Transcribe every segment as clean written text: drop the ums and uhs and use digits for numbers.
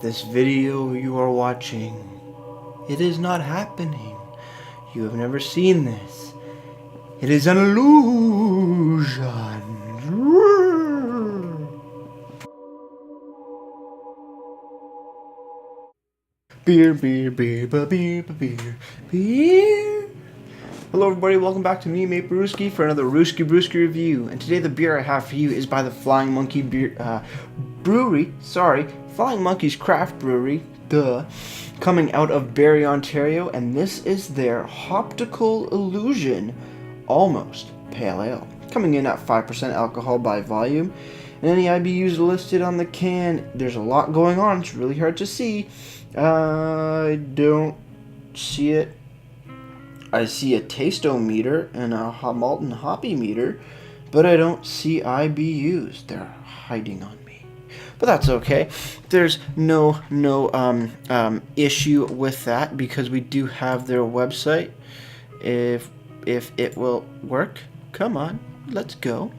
This video you are watching, it is not happening. You have never seen this. It is an illusion. Beer, beer, beer, beer, beer, beer, beer. Hello everybody, welcome back to me, Mate Brewski, for another Rooski Brewski review. And today the beer I have for you is by the Flying Monkey Brewery. Flying Monkey's Craft Brewery. Duh. Coming out of Barrie, Ontario, and this is their Hoptical Illusion Almost Pale Ale. Coming in at 5% alcohol by volume. And any IBUs listed on the can. There's a lot going on, it's really hard to see. I don't see it. I see a taste-o-meter and a malt and hoppy meter, but I don't see IBUs. They're hiding on me, but that's okay. There's no issue with that because we do have their website. If it will work, come on, let's go.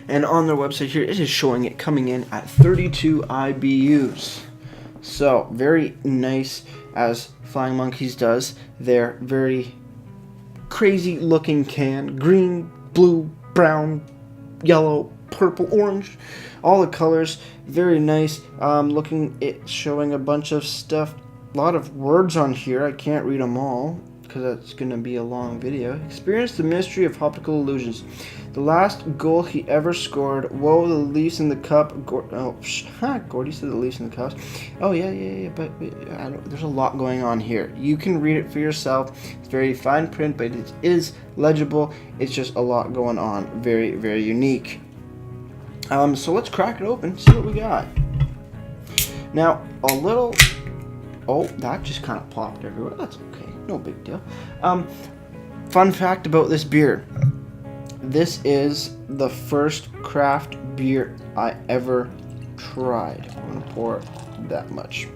And on their website here, it is showing it coming in at 32 IBUs. So very nice, as Flying Monkeys does. They're very crazy looking can, green, blue, brown, yellow, purple, orange, all the colors, very nice. Looking, it's showing a bunch of stuff, a lot of words on here. I can't read them all because that's gonna be a long video. Experience the mystery of optical illusions. The last goal he ever scored. Whoa, the Leafs in the cup. Gordy said the Leafs in the cups. Oh yeah. But there's a lot going on here. You can read it for yourself. It's very fine print, but it is legible. It's just a lot going on. Very, very unique. So let's crack it open. See what we got. Now a little. Oh, that just kind of popped everywhere. That's okay. No big deal. Fun fact about this beer. This is the first craft beer I ever tried. I'm gonna pour that much.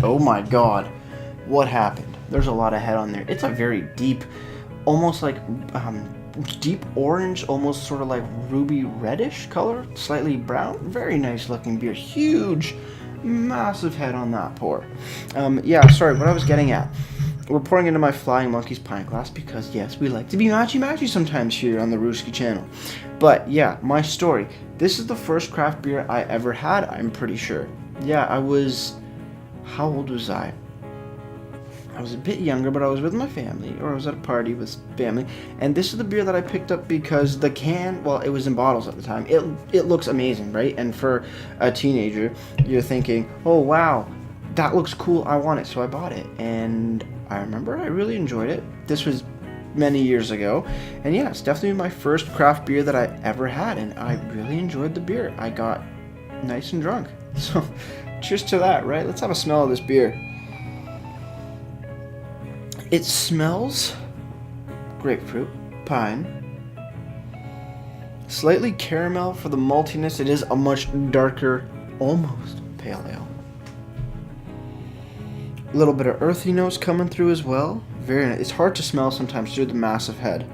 Oh my god, what happened? There's a lot of head on there. It's a very deep, almost like deep orange, almost sort of like ruby reddish color, slightly brown. Very nice looking beer. Huge, massive head on that pour. Yeah, sorry, what I was getting at. We're pouring into my Flying Monkeys pint glass because, yes, we like to be matchy-matchy sometimes here on the Rooski channel. But, yeah, my story. This is the first craft beer I ever had, I'm pretty sure. Yeah, I was... How old was I? I was a bit younger, but I was with my family, or I was at a party with family. And this is the beer that I picked up because the can, well, it was in bottles at the time. It looks amazing, right? And for a teenager, you're thinking, oh, wow, that looks cool, I want it. So I bought it, and I remember I really enjoyed it. This was many years ago, and yeah, it's definitely my first craft beer that I ever had, and I really enjoyed the beer. I got nice and drunk. So cheers to that, right? Let's have a smell of this beer. It smells grapefruit, pine, slightly caramel for the maltiness. It is a much darker, almost pale ale. A little bit of earthy notes coming through as well. Very nice. It's hard to smell sometimes through the massive head.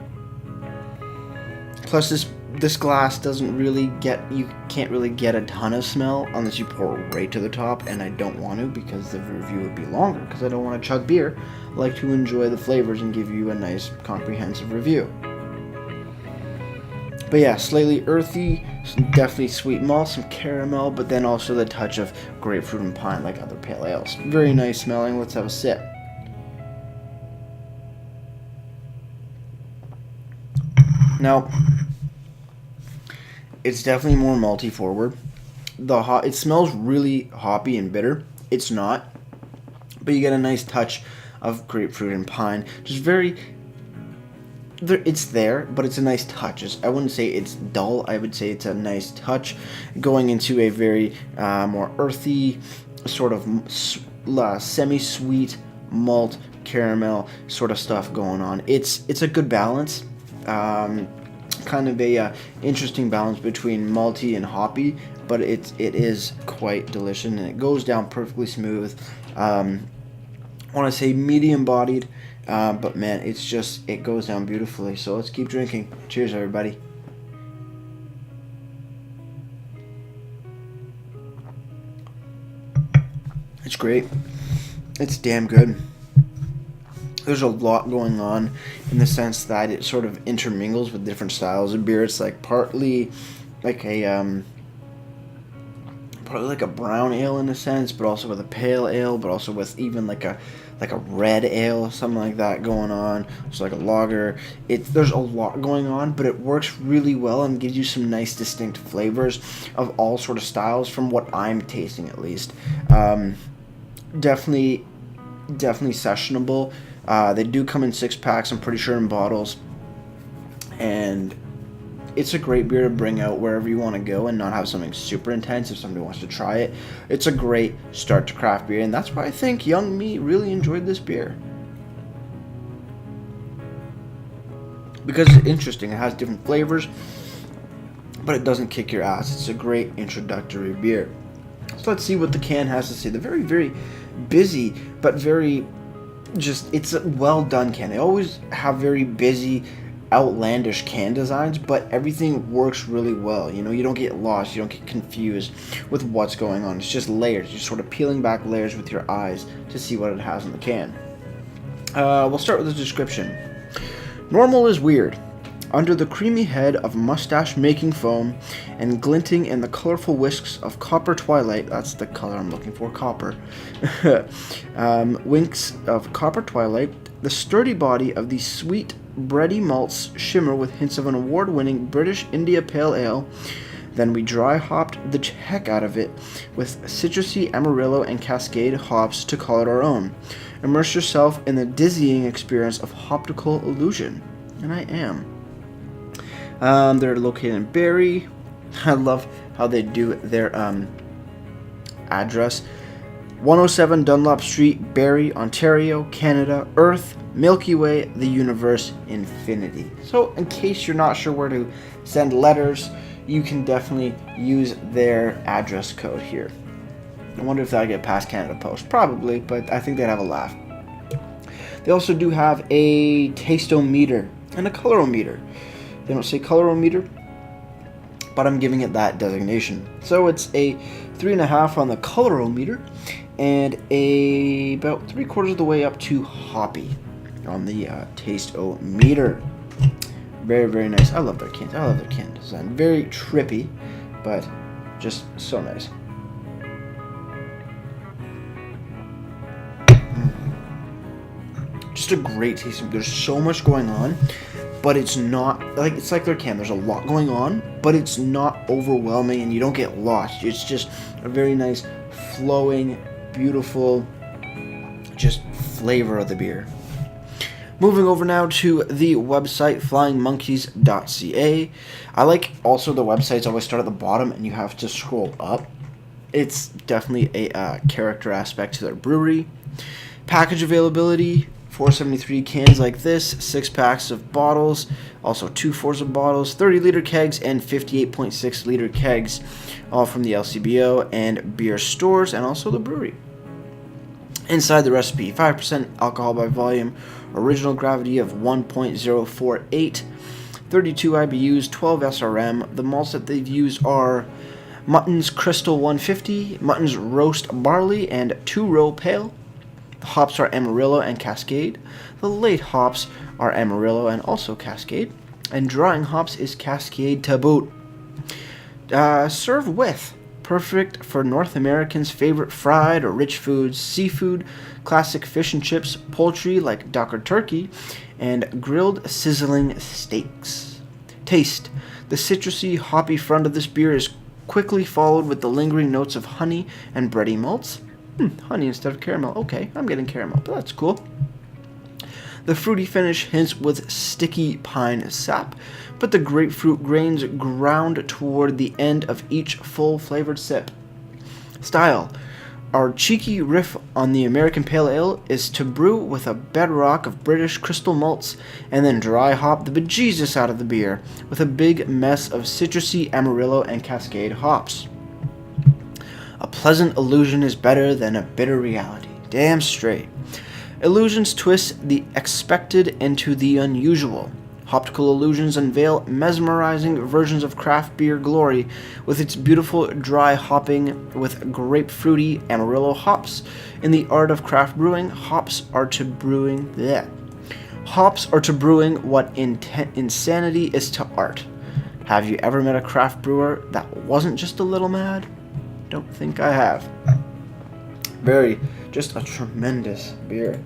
Plus this glass doesn't really you can't really get a ton of smell unless you pour it right to the top, and I don't want to because the review would be longer because I don't want to chug beer. I like to enjoy the flavors and give you a nice comprehensive review. But yeah, slightly earthy, definitely sweet malt, some caramel, but then also the touch of grapefruit and pine like other pale ales. Very nice smelling. Let's have a sip. Now, it's definitely more malty forward. It smells really hoppy and bitter. It's not, but you get a nice touch of grapefruit and pine. Just very... It's there, but it's a nice touch. I wouldn't say it's dull. I would say it's a nice touch, going into a very more earthy, sort of semi-sweet malt caramel sort of stuff going on. It's a good balance, kind of a interesting balance between malty and hoppy, but it is quite delicious and it goes down perfectly smooth. I want to say medium bodied. But man, it goes down beautifully. So let's keep drinking. Cheers, everybody. It's great. It's damn good. There's a lot going on in the sense that it sort of intermingles with different styles of beer. It's like partly like a probably like a brown ale in a sense, but also with a pale ale, but also with even like a red ale, something like that going on. It's like a lager. There's a lot going on, but it works really well and gives you some nice distinct flavors of all sort of styles from what I'm tasting at least. Definitely sessionable. They do come in 6-packs, I'm pretty sure, in bottles, and it's a great beer to bring out wherever you want to go and not have something super intense if somebody wants to try it. It's a great start to craft beer, and that's why I think young me really enjoyed this beer. Because it's interesting, it has different flavors, but it doesn't kick your ass. It's a great introductory beer. So let's see what the can has to say. They're very, very busy, but very it's a well done can. They always have very busy, outlandish can designs, but everything works really well. You know, you don't get lost, you don't get confused with what's going on. It's just layers. You're sort of peeling back layers with your eyes to see what it has in the can. We'll start with the description. Normal is weird. Under the creamy head of mustache-making foam and glinting in the colorful whisks of copper twilight, that's the color I'm looking for, copper, winks of copper twilight, the sturdy body of the sweet, bready malts shimmer with hints of an award-winning British India Pale Ale. Then we dry hopped the heck out of it with citrusy Amarillo and Cascade hops to call it our own. Immerse yourself in the dizzying experience of Hoptical illusion. And I am. They're located in Brewery. I love how they do their address. 107 Dunlop Street, Barrie, Ontario, Canada, Earth, Milky Way, the universe, infinity. So in case you're not sure where to send letters, you can definitely use their address code here. I wonder if that'll get past Canada Post. Probably, but I think they'd have a laugh. They also do have a taste-o-meter and a colorometer. They don't say colorometer, but I'm giving it that designation. So it's a 3.5 on the colorometer and about 3/4 of the way up to hoppy on the taste-o-meter. Very, very nice. I love their cans. I love their can design. Very trippy, but just so nice. Just a great tasting. There's so much going on, but it's not like it's like their can. There's a lot going on, but it's not overwhelming, and you don't get lost. It's just a very nice, flowing, beautiful, just flavor of the beer. Moving over now to the website flyingmonkeys.ca. I like also the websites always start at the bottom and you have to scroll up. It's definitely a character aspect to their brewery. Package availability: 473 cans like this, 6-packs of bottles, also 2/4 of bottles, 30-liter kegs, and 58.6-liter kegs, all from the LCBO and beer stores, and also the brewery. Inside the recipe: 5% alcohol by volume, original gravity of 1.048, 32 IBUs, 12 SRM. The malts that they've used are Mutton's Crystal 150, Mutton's Roast Barley, and 2-row Pale. The hops are Amarillo and Cascade. The late hops are Amarillo and also Cascade. And drying hops is Cascade to boot. Serve with. Perfect for North Americans' favorite fried or rich foods, seafood, classic fish and chips, poultry like duck or turkey, and grilled sizzling steaks. Taste. The citrusy, hoppy front of this beer is quickly followed with the lingering notes of honey and bready malts. Honey instead of caramel. Okay, I'm getting caramel, but that's cool. The fruity finish hints with sticky pine sap, but the grapefruit grains ground toward the end of each full flavored sip. Style. Our cheeky riff on the American Pale Ale is to brew with a bedrock of British crystal malts and then dry hop the bejesus out of the beer with a big mess of citrusy Amarillo and Cascade hops. A pleasant illusion is better than a bitter reality. Damn straight. Illusions twist the expected into the unusual. Hoptical Illusions unveil mesmerizing versions of craft beer glory with its beautiful dry hopping with grapefruity Amarillo hops. In the art of craft brewing, hops are to brewing what insanity is to art. Have you ever met a craft brewer that wasn't just a little mad? Don't think I have. Just a tremendous beer.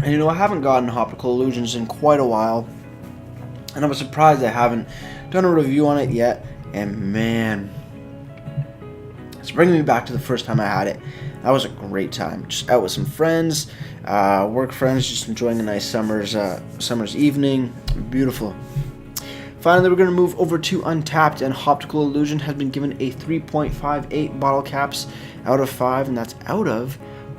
And I haven't gotten Hoptical Illusions in quite a while, and I was surprised I haven't done a review on it yet, and man, it's bringing me back to the first time I had it. That was a great time, just out with some friends, work friends, just enjoying a nice summer's evening. Beautiful. Finally, we're going to move over to Untapped, and Hoptical Illusion has been given a 3.58 bottle caps out of 5, and that's out of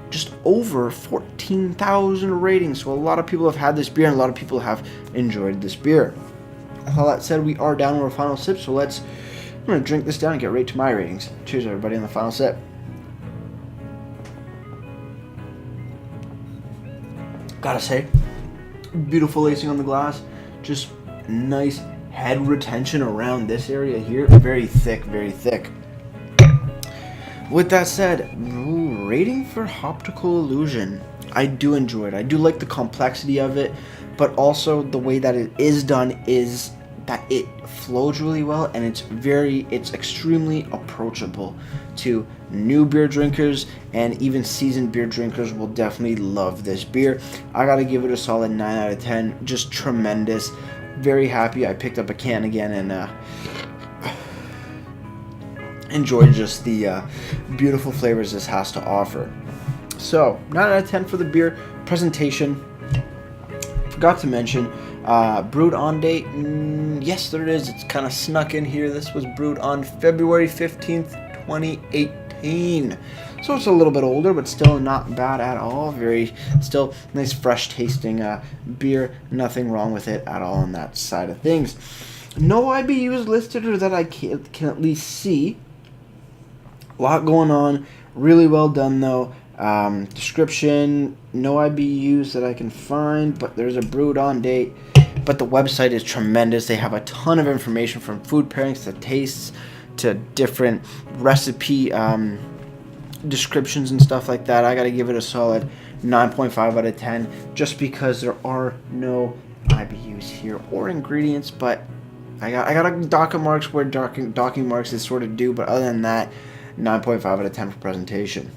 just over 14,000 ratings. So a lot of people have had this beer, and a lot of people have enjoyed this beer. With all that said, we are down to our final sip, so I'm going to drink this down and get right to my ratings. Cheers, everybody, on the final sip. Gotta say, beautiful lacing on the glass, just nice head retention around this area here. Very thick, very thick. With that said, rating for Hoptical Illusion. I do enjoy it. I do like the complexity of it, but also the way that it is done is that it flows really well, and it's extremely approachable to new beer drinkers, and even seasoned beer drinkers will definitely love this beer. I gotta give it a solid 9 out of 10. Just tremendous. Very happy I picked up a can again, and enjoyed just the beautiful flavors this has to offer. So 9 out of 10 for the beer. Presentation, forgot to mention, brewed on date, yes there it is, it's kind of snuck in here. This was brewed on February 15th 2018, so it's a little bit older, but still not bad at all. Still nice fresh tasting beer, nothing wrong with it at all on that side of things. No IBUs listed, or that I can at least see. A lot going on, really well done though. Description, no IBUs that I can find, but there's a brewed on date. But the website is tremendous. They have a ton of information, from food pairings to tastes to different recipe descriptions and stuff like that. I gotta give it a solid 9.5 out of 10, just because there are no IBUs here or ingredients, but I got a docking marks where docking marks is sort of due, but other than that, 9.5 out of 10 for presentation.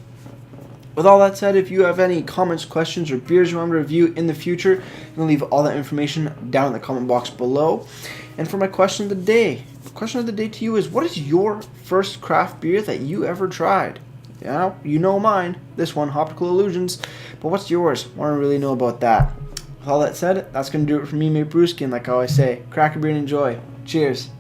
With all that said, if you have any comments, questions, or beers you want me to review in the future, you can leave all that information down in the comment box below. And for my question of the day, to you is, what is your first craft beer that you ever tried? Yeah, you know mine, this one, Hoptical Illusions, but what's yours? I want to really know about that. With all that said, that's going to do it for me, Mate Brewski, and like I always say, crack a beer and enjoy. Cheers.